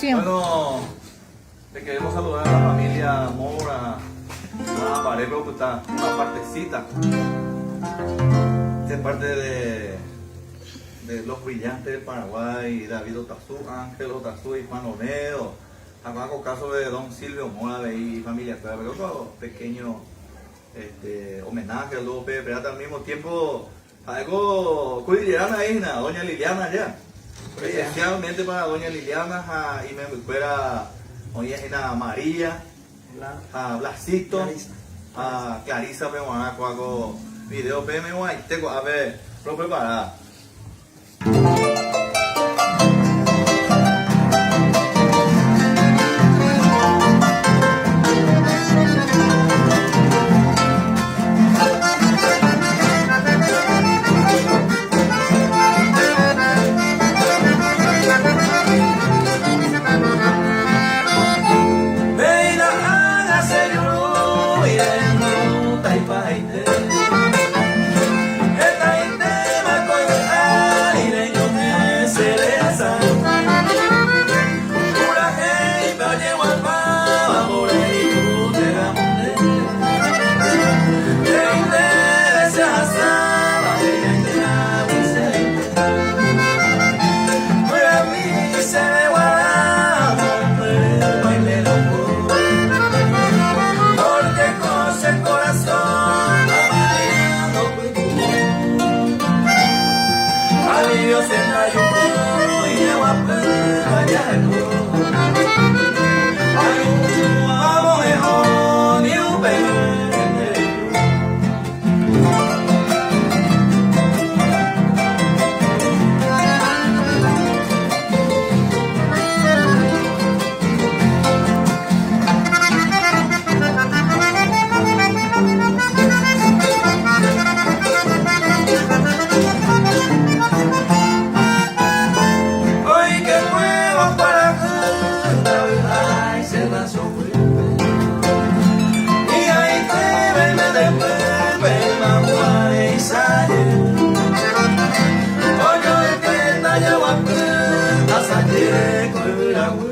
Gracias. Bueno, le queremos saludar a la familia Mora, una pared, pero está una partecita. Esta es parte de los brillantes del Paraguay, David Otazú, Ángel Otazú y Juan Onedo. Acá con caso de don Silvio Mora y familia, pero otro pequeño homenaje al Lobo Pepe, pero al mismo tiempo algo cuidillerana ahí, doña Liliana allá. Especialmente para doña Liliana y me recupera doña María, a Blasito, a Clarisa, me van a hago video, me voy a ver, lo preparada. Oye, que na yawa, asa que